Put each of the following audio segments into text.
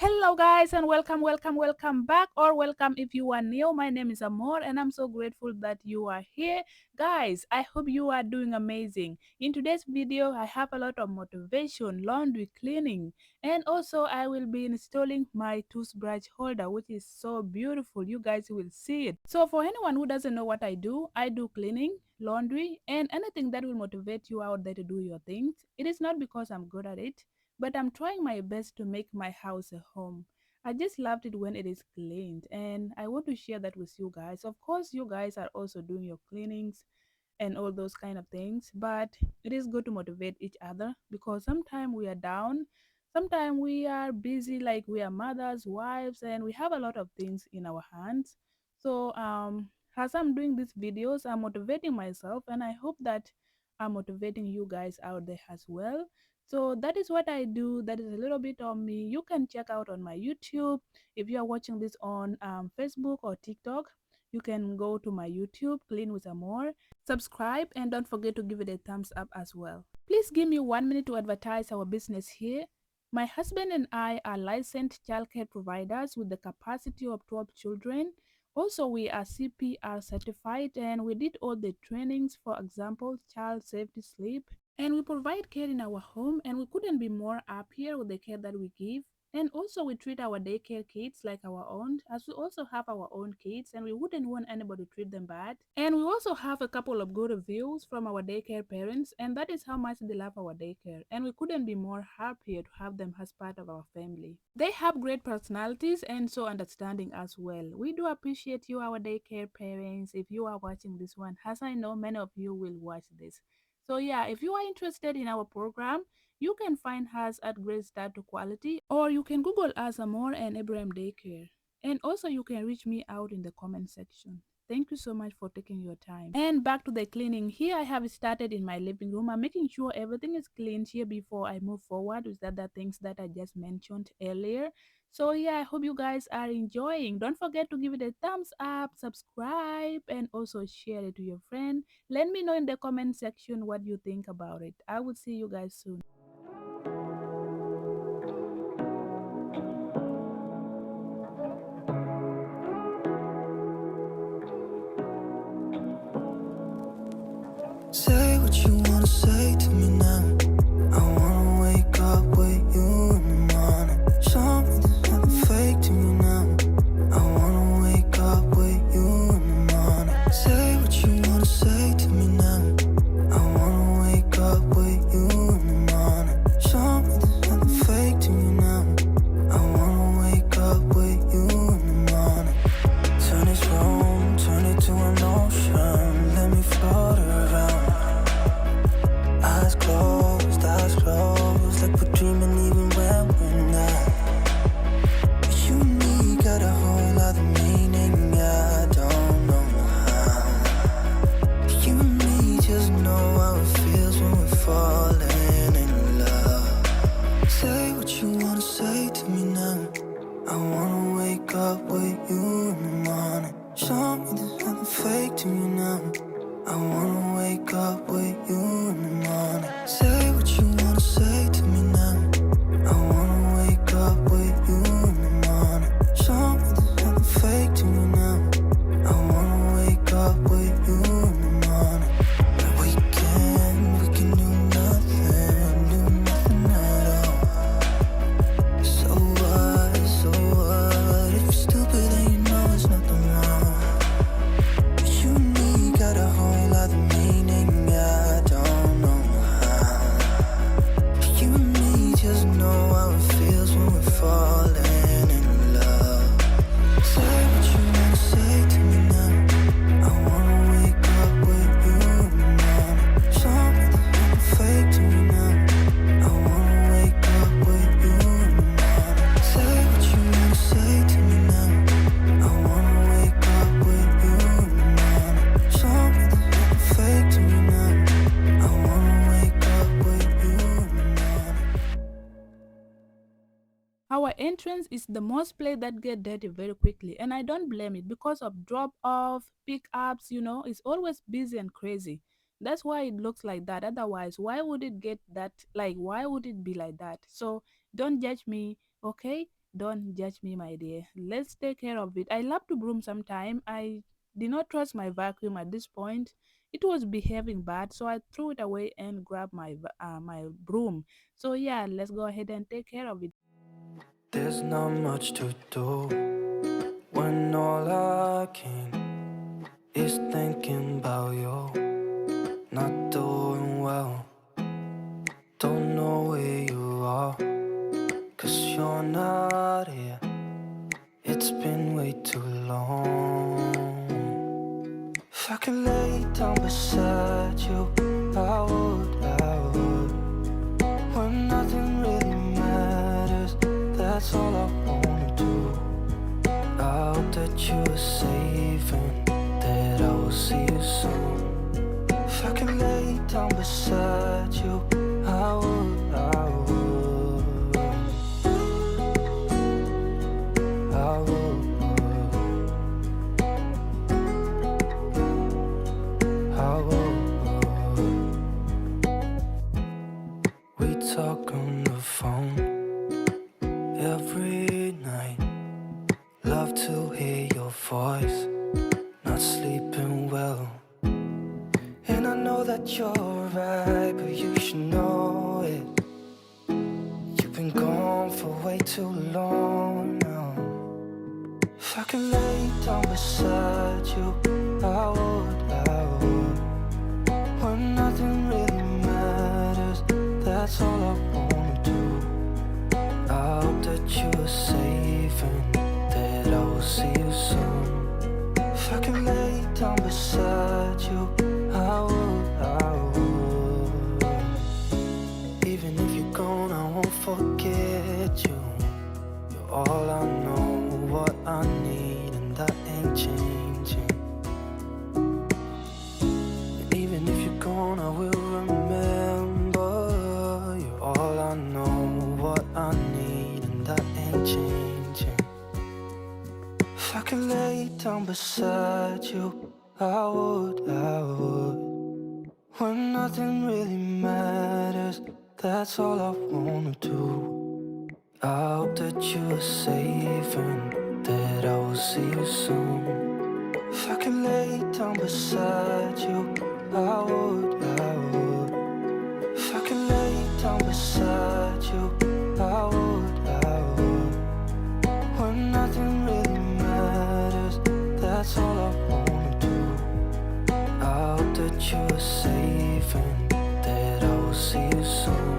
Hello guys and welcome back or welcome if you are new. My name is Amor and I'm so grateful that you are here. Guys, I hope you are doing amazing. In today's video, I have a lot of motivation, laundry cleaning, and also I will be installing my toothbrush holder which is so beautiful. You guys will see it. So for anyone who doesn't know what I do cleaning, laundry and anything that will motivate you out there to do your things. It is not because I'm good at it, but I'm trying my best to make my house a home. I just loved it when it is cleaned, and I want to share that with you guys. Of course, you guys are also doing your cleanings and all those kind of things, but it is good to motivate each other because sometimes we are down, sometimes we are busy, like we are mothers, wives, and we have a lot of things in our hands. So, as I'm doing these videos, I'm motivating myself, and I hope that I'm motivating you guys out there as well. So that is what I do. That is a little bit of me. You can check out on my YouTube. If you are watching this on Facebook or TikTok, you can go to my YouTube, Clean with Amor, subscribe, and don't forget to give it a thumbs up as well. Please give me 1 minute to advertise our business here. My husband and I are licensed childcare providers with the capacity of 12 children. Also, we are CPR certified and we did all the trainings, for example, child safety sleep, and we provide care in our home, and we couldn't be more happier with the care that we give. And also we treat our daycare kids like our own, as we also have our own kids and we wouldn't want anybody to treat them bad. And we also have a couple of good reviews from our daycare parents, and that is how much they love our daycare, and we couldn't be more happier to have them as part of our family. They have great personalities and so understanding as well. We do appreciate you, our daycare parents, if you are watching this one, as I know many of you will watch this. So yeah, if you are interested in our program, you can find us at Great Start to Quality, or you can Google us Amor and Abraham Daycare. And also you can reach me out in the comment section. Thank you so much for taking your time. And back to the cleaning. Here I have started in my living room. I'm making sure everything is cleaned here before I move forward with the other things that I just mentioned earlier. So yeah, I hope you guys are enjoying. Don't forget to give it a thumbs up, subscribe, and also share it to your friend. Let me know in the comment section what you think about it. I will see you guys soon. Say what you wanna say to me now. I wanna wake up with you in the morning. Show me there's nothing fake to me now. I wanna wake up with you in the morning. Say what you wanna say to me now. I wanna wake up with you in the morning. Show me there's nothing fake to me now. I wanna wake up with you in the morning. Turn this room, turn it to an ocean. Let me float around. Eyes closed, like we're dreaming even when we're not. You and me got a whole other meaning, I don't know how. You and me just know how it feels when we're falling in love. Say what you wanna say to me now. I wanna wake up with you in the morning. Show me there's nothing fake to me now. I wanna wake up with you in the morning. Say what you wanna say to me now. I wanna wake up with you in the morning. Show me there's nothing fake to me now. I wanna wake up with you in the morning. We can do nothing at all. So what? If you're stupid then you know there's nothing wrong. You and me got a whole other meaning, I don't know how. You and me just know how it feels when we're falling in love. Say what you wanna say to me now. I wanna wake up with you in the morning. Show me there's nothing fake to me now. I wanna wake up with you in the morning. Say what you wanna say to me now. I wanna wake up with you in the morning. Show me there's nothing fake to me now. I wanna wake up with you in the morning. Our entrance is the most place that get dirty very quickly, and I don't blame it because of drop off, pick ups, it's always busy and crazy. That's why it looks like that. Otherwise, why would it get that? Like, why would it be like that? So don't judge me, okay? Don't judge me, my dear. Let's take care of it. I love to broom sometime. I did not trust my vacuum at this point. It was behaving bad, so I threw it away and grabbed my broom. So yeah, let's go ahead and take care of it. There's not much to do when all I can is thinking about you. Not doing well, don't know where you are, 'cause you're not here. It's been way too long. If I could lay down beside you, I would. When nothing really matters, that's all I wanna do. I hope that you are safe and that I will see you soon. If I could lay down beside you, I would. I would. We talk on the phone every night. Love to hear your voice. Not sleeping well. And I know that you're right, but you should know it. You've been gone for way too long now. If I could lay down beside you, I would. When nothing really matters, that's all I wanna do. I hope that you are safe and that I will see you soon. If I could lay down beside you, I would. Even if you're gone, I won't forget you. You're all I know, what I need, and that ain't changing. And even if you're gone, I will remember. You're all I know, what I need, and that ain't changing. If I could lay down beside you, I would. When nothing really matters, that's all I wanna do. I hope that you are safe and that I will see you soon. If I could lay down beside you, I would. If I could lay down beside you, I would. When nothing really matters, that's all I wanna do. I hope that you are safe and that I will see you soon.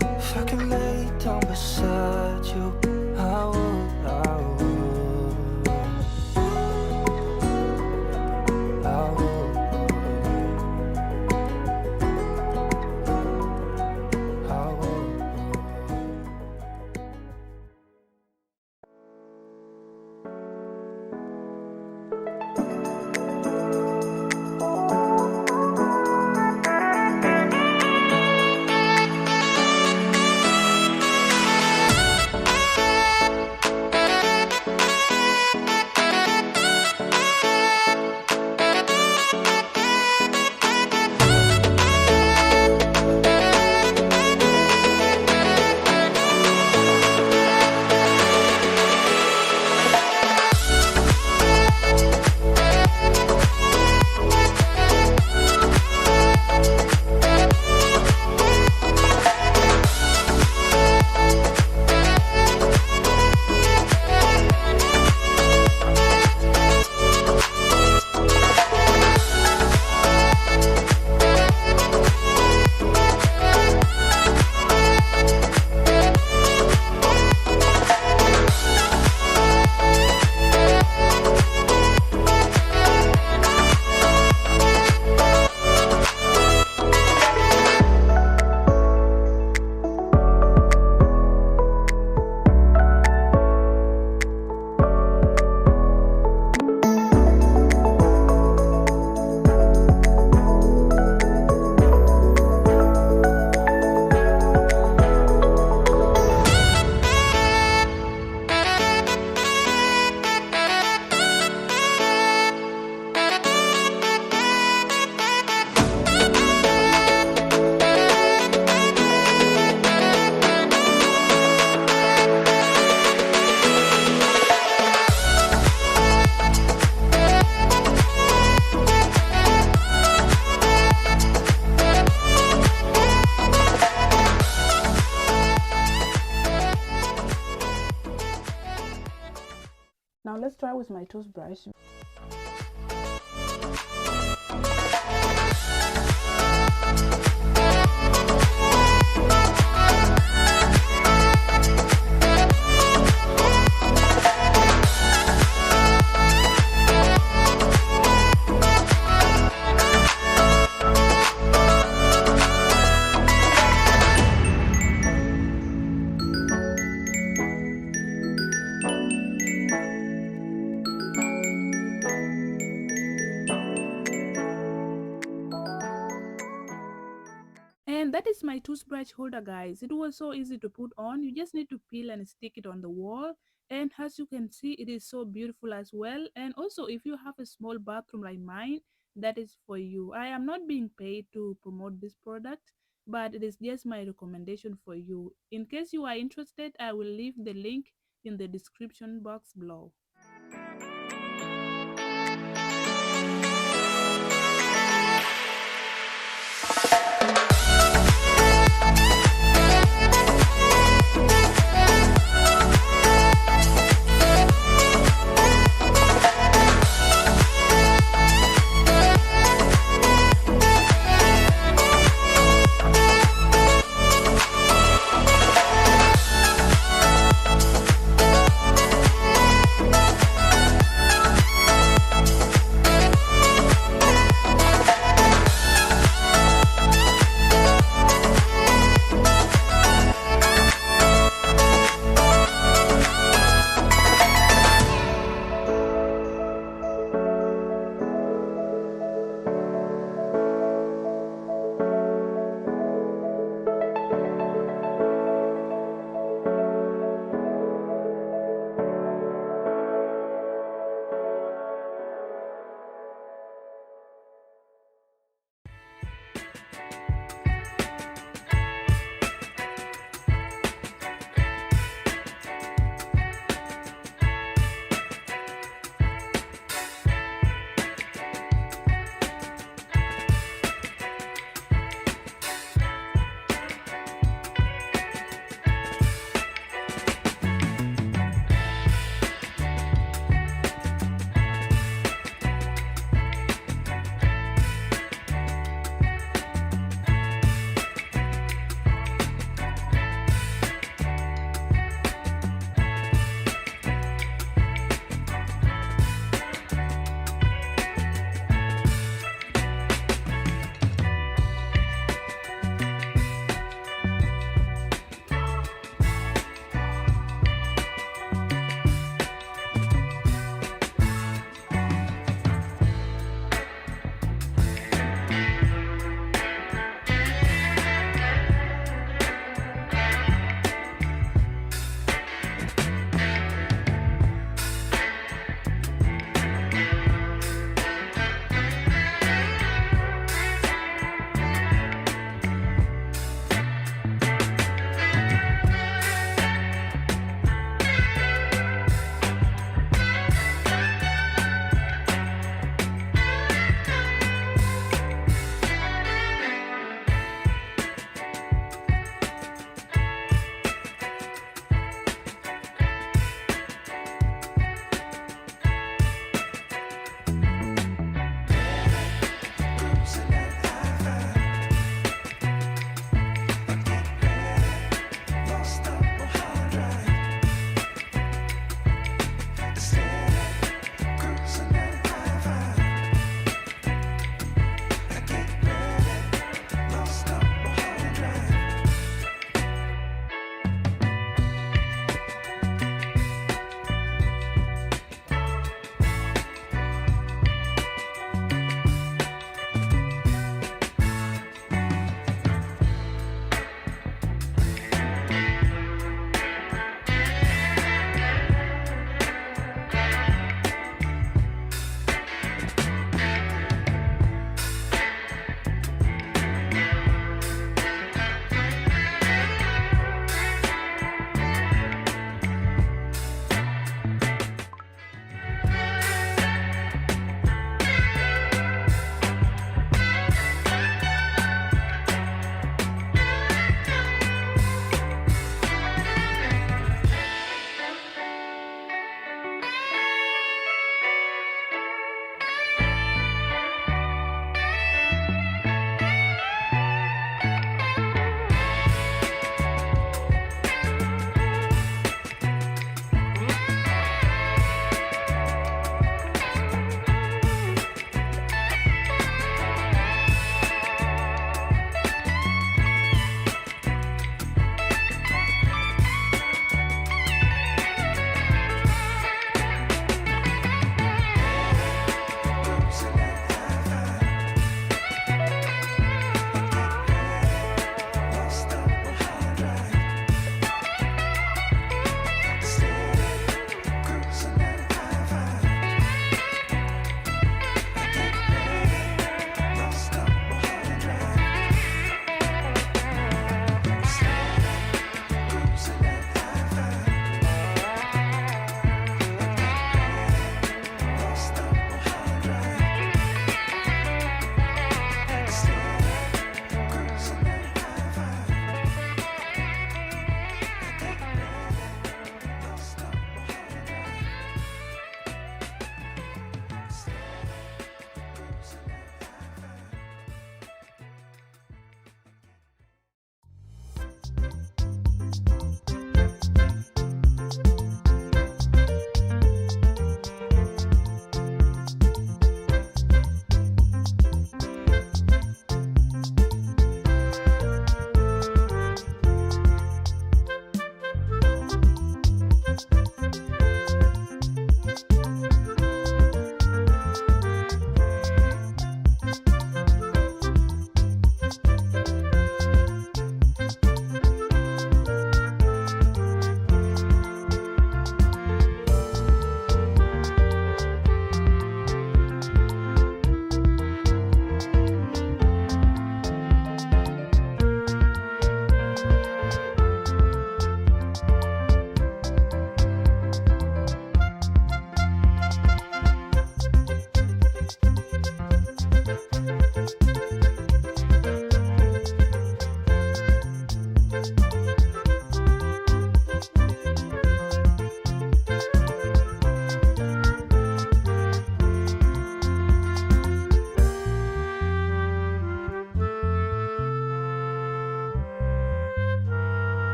If I could lay down beside you, I would. I would. I would. Now let's try with my toothbrush. And that is my toothbrush holder, guys. It was so easy to put on. You just need to peel and stick it on the wall. And as you can see, it is so beautiful as well. And also, if you have a small bathroom like mine, that is for you. I am not being paid to promote this product, but it is just my recommendation for you. In case you are interested, I will leave the link in the description box below.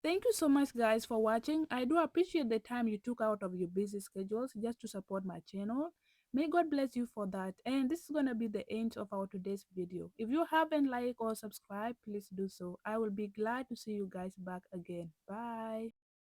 Thank you so much, guys, for watching. I do appreciate the time you took out of your busy schedules just to support my channel. May God bless you for that. And this is gonna be the end of our today's video. If you haven't liked or subscribed, please do so. I will be glad to see you guys back again. Bye.